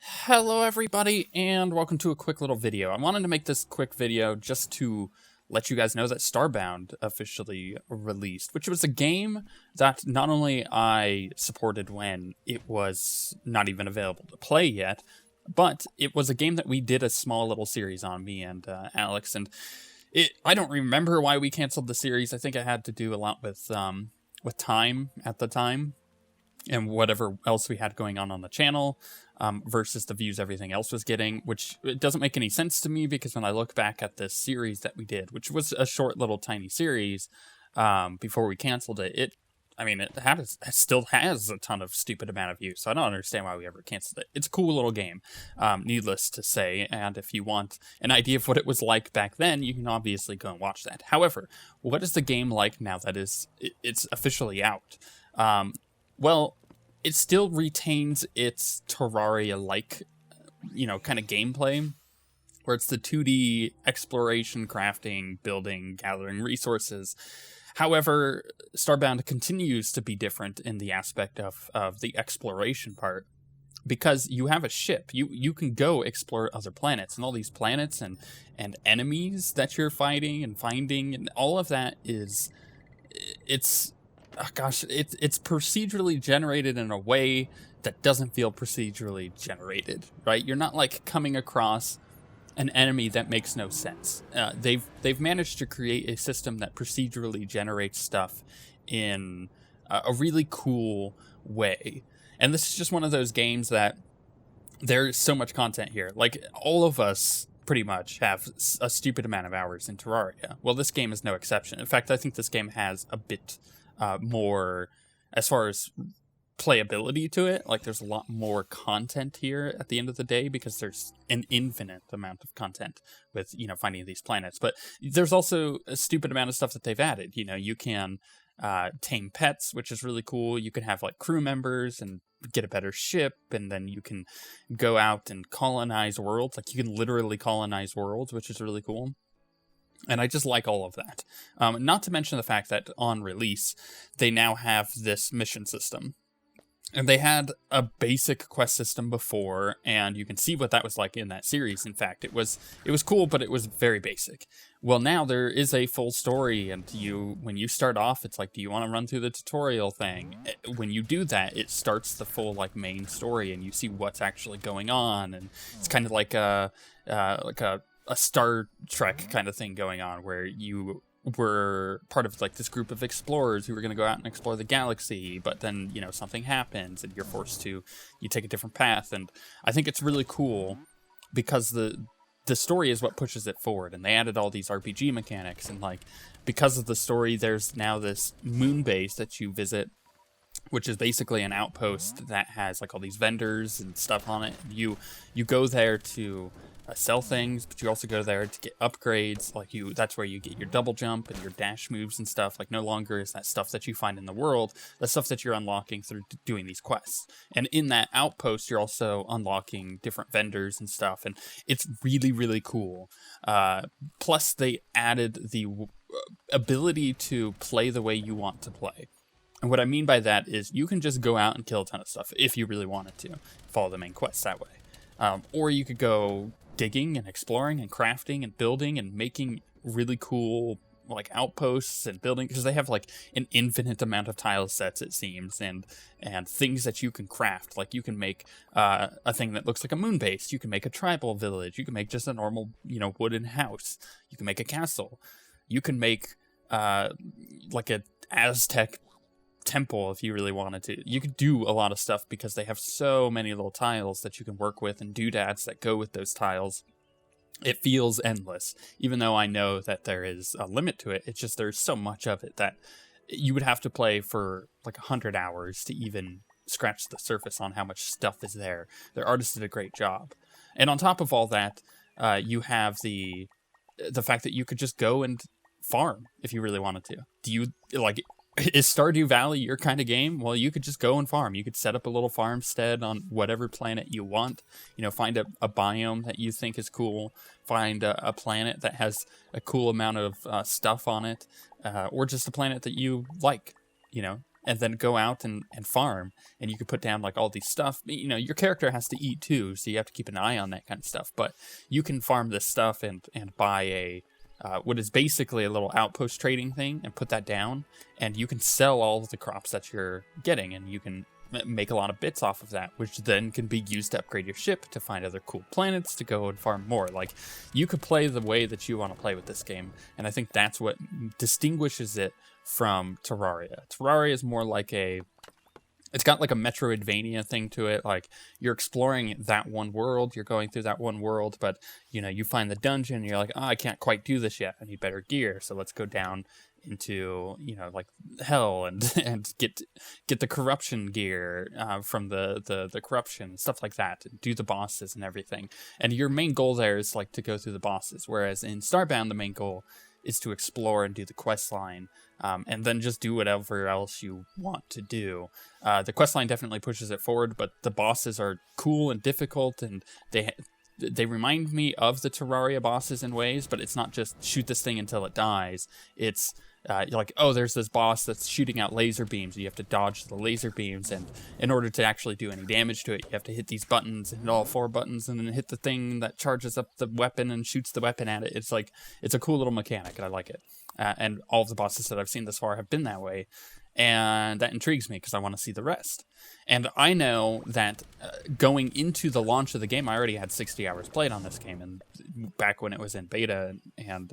Hello everybody, and welcome to a quick little video. I wanted to make this quick video just to let you guys know that Starbound officially released, which was a game that not only I supported when it was not even available to play yet, but it was a game that we did a small little series on, me and Alex, and I don't remember why we canceled the series. I think it had to do a lot with time at the time, and whatever else we had going on the channel, versus the views everything else was getting, which it doesn't make any sense to me, because when I look back at this series that we did, which was a short little tiny series, before we canceled it, it still has a ton of stupid amount of views, so I don't understand why we ever canceled it. It's a cool little game, needless to say, and if you want an idea of what it was like back then, you can obviously go and watch that. However, what is the game like now that it's officially out? Well, it still retains its Terraria-like, kind of gameplay, where it's the 2D exploration, crafting, building, gathering resources. However, Starbound continues to be different in the aspect of the exploration part, because you have a ship. You can go explore other planets, and all these planets and enemies that you're fighting and finding, and all of that it's procedurally generated in a way that doesn't feel procedurally generated, right? You're not like coming across an enemy that makes no sense. They've managed to create a system that procedurally generates stuff in a really cool way. And this is just one of those games that there's so much content here. Like, all of us pretty much have a stupid amount of hours in Terraria. Well, this game is no exception. In fact, I think this game has a bit more as far as playability to it. Like, there's a lot more content here at the end of the day, because there's an infinite amount of content with, finding these planets. But there's also a stupid amount of stuff that they've added. You can tame pets, which is really cool. You can have like crew members and get a better ship, and then you can go out and colonize worlds. Like, you can literally colonize worlds, which is really cool. And I just like all of that. Not to mention the fact that on release, they now have this mission system. And they had a basic quest system before, and you can see what that was like in that series. In fact, it was cool, but it was very basic. Well, now there is a full story, and when you start off, it's like, do you want to run through the tutorial thing? When you do that, it starts the full main story, and you see what's actually going on, and it's kind of like a Star Trek kind of thing going on, where you were part of this group of explorers who were going to go out and explore the galaxy, but then something happens and you're forced to take a different path. And I think it's really cool, because the story is what pushes it forward, and they added all these RPG mechanics, and because of the story, there's now this moon base that you visit, which is basically an outpost that has all these vendors and stuff on it. You go there to sell things, but you also go there to get upgrades. That's where you get your double jump and your dash moves and stuff. No longer is that stuff that you find in the world, the stuff that you're unlocking through doing these quests. And in that outpost, you're also unlocking different vendors and stuff, and it's really, really cool. Plus, they added the ability to play the way you want to play. And what I mean by that is, you can just go out and kill a ton of stuff if you really wanted to, follow the main quests that way. Or you could go digging and exploring and crafting and building and making really cool outposts and building, because they have an infinite amount of tile sets, it seems, and things that you can craft. You can make a thing that looks like a moon base. You can make a tribal village. You can make just a normal wooden house. You can make a castle. You can make an Aztec temple if you really wanted to. You could do a lot of stuff, because they have so many little tiles that you can work with, and doodads that go with those tiles. It feels endless, even though I know that there is a limit to it. It's just there's so much of it that you would have to play for 100 hours to even scratch the surface on how much stuff is there. Their artists did a great job. And on top of all that, you have the fact that you could just go and farm if you really wanted to. Do you is Stardew Valley your kind of game? Well, you could just go and farm. You could set up a little farmstead on whatever planet you want. Find a biome that you think is cool. Find a planet that has a cool amount of stuff on it, or just a planet that you like. and then go out and farm. And you could put down like all these stuff. You know, your character has to eat too, so you have to keep an eye on that kind of stuff. But you can farm this stuff and buy a what is basically a little outpost trading thing and put that down, and you can sell all of the crops that you're getting, and you can make a lot of bits off of that, which then can be used to upgrade your ship, to find other cool planets, to go and farm more. Like, you could play the way that you want to play with this game, and I think that's what distinguishes it from Terraria. Terraria is more like it's got like a Metroidvania thing to it. Like, you're exploring that one world, you're going through that one world, but, you know, you find the dungeon, and you're like, oh, I can't quite do this yet, I need better gear, so let's go down into, you know, like hell and get the corruption gear from the corruption, stuff like that, and do the bosses and everything. And your main goal there is like to go through the bosses, whereas in Starbound the main goal is to explore and do the quest line, and then just do whatever else you want to do. The quest line definitely pushes it forward, but the bosses are cool and difficult, and they remind me of the Terraria bosses in ways, but it's not just shoot this thing until it dies. It's you're like, oh, there's this boss that's shooting out laser beams. You have to dodge the laser beams, and in order to actually do any damage to it, you have to hit these buttons, and hit all 4 buttons, and then hit the thing that charges up the weapon and shoots the weapon at it. It's like, it's a cool little mechanic, and I like it. And all of the bosses that I've seen thus far have been that way, and that intrigues me because I want to see the rest. And I know that going into the launch of the game, I already had 60 hours played on this game, and back when it was in beta and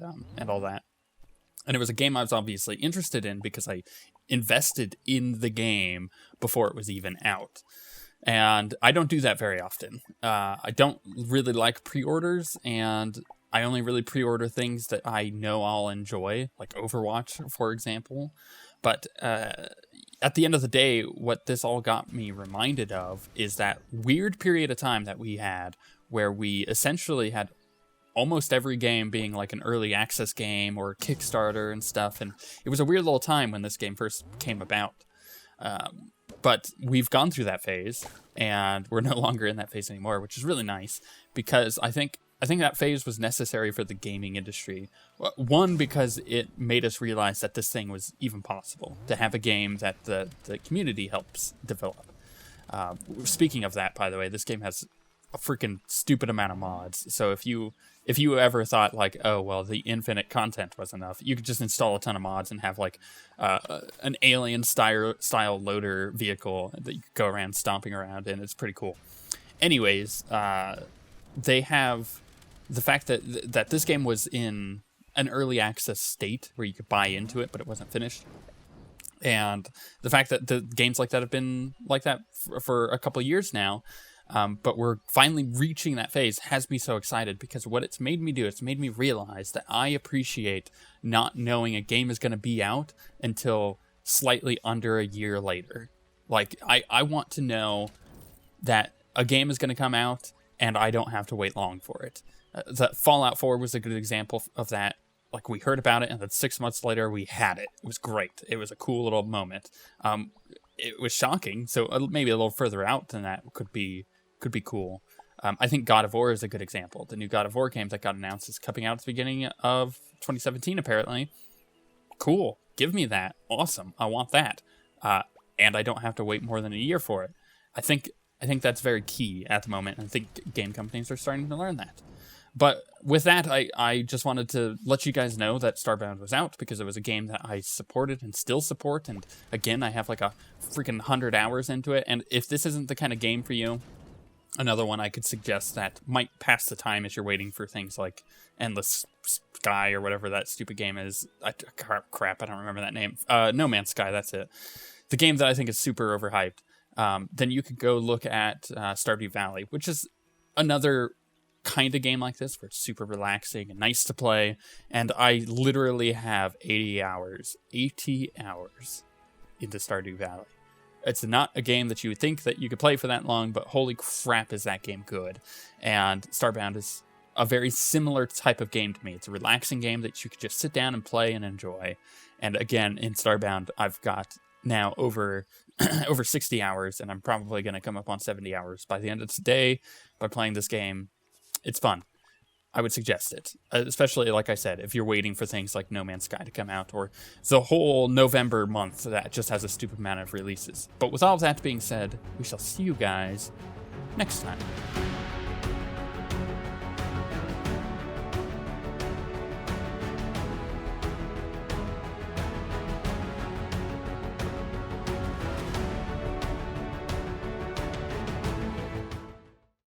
all that. And it was a game I was obviously interested in because I invested in the game before it was even out. And I don't do that very often. I don't really like pre-orders, and I only really pre-order things that I know I'll enjoy, like Overwatch, for example. But at the end of the day, what this all got me reminded of is that weird period of time that we had where we essentially had almost every game being like an early access game or Kickstarter and stuff. And it was a weird little time when this game first came about. But we've gone through that phase, and we're no longer in that phase anymore, which is really nice, because I think that phase was necessary for the gaming industry. One, because it made us realize that this thing was even possible, to have a game that the community helps develop. Speaking of that, by the way, this game has a freaking stupid amount of mods. So if you ever thought like, oh, well, the infinite content was enough, you could just install a ton of mods and have like an alien style loader vehicle that you could go around stomping around in. It's pretty cool. Anyways, they have the fact that this game was in an early access state where you could buy into it, but it wasn't finished. And the fact that the games like that have been like that for a couple of years now, but we're finally reaching that phase, has me so excited, because what it's made me do, it's made me realize that I appreciate not knowing a game is going to be out until slightly under a year later. Like, I want to know that a game is going to come out and I don't have to wait long for it. The Fallout 4 was a good example of that. Like, we heard about it, and then 6 months later we had it. It was great. It was a cool little moment. It was shocking, so maybe a little further out than that could be cool. I think God of War is a good example. The new God of War game that got announced is coming out at the beginning of 2017, apparently. Cool. Give me that. Awesome. I want that. And I don't have to wait more than a year for it. I think that's very key at the moment, and I think game companies are starting to learn that. But with that, I just wanted to let you guys know that Starbound was out, because it was a game that I supported and still support. And again, I have like a freaking 100 hours into it. And if this isn't the kind of game for you, another one I could suggest that might pass the time as you're waiting for things like Endless Sky or whatever that stupid game is. Crap, I don't remember that name. No Man's Sky, that's it. The game that I think is super overhyped. Then you could go look at Stardew Valley, which is another kind of game like this, where it's super relaxing and nice to play. And I literally have 80 hours into Stardew Valley. It's not a game that you would think that you could play for that long, but holy crap is that game good. And Starbound is a very similar type of game to me. It's a relaxing game that you could just sit down and play and enjoy. And again, in Starbound, I've got now over 60 hours, and I'm probably going to come up on 70 hours by the end of today by playing this game. It's fun. I would suggest it, especially, like I said, if you're waiting for things like No Man's Sky to come out, or the whole November month that just has a stupid amount of releases. But with all of that being said, we shall see you guys next time.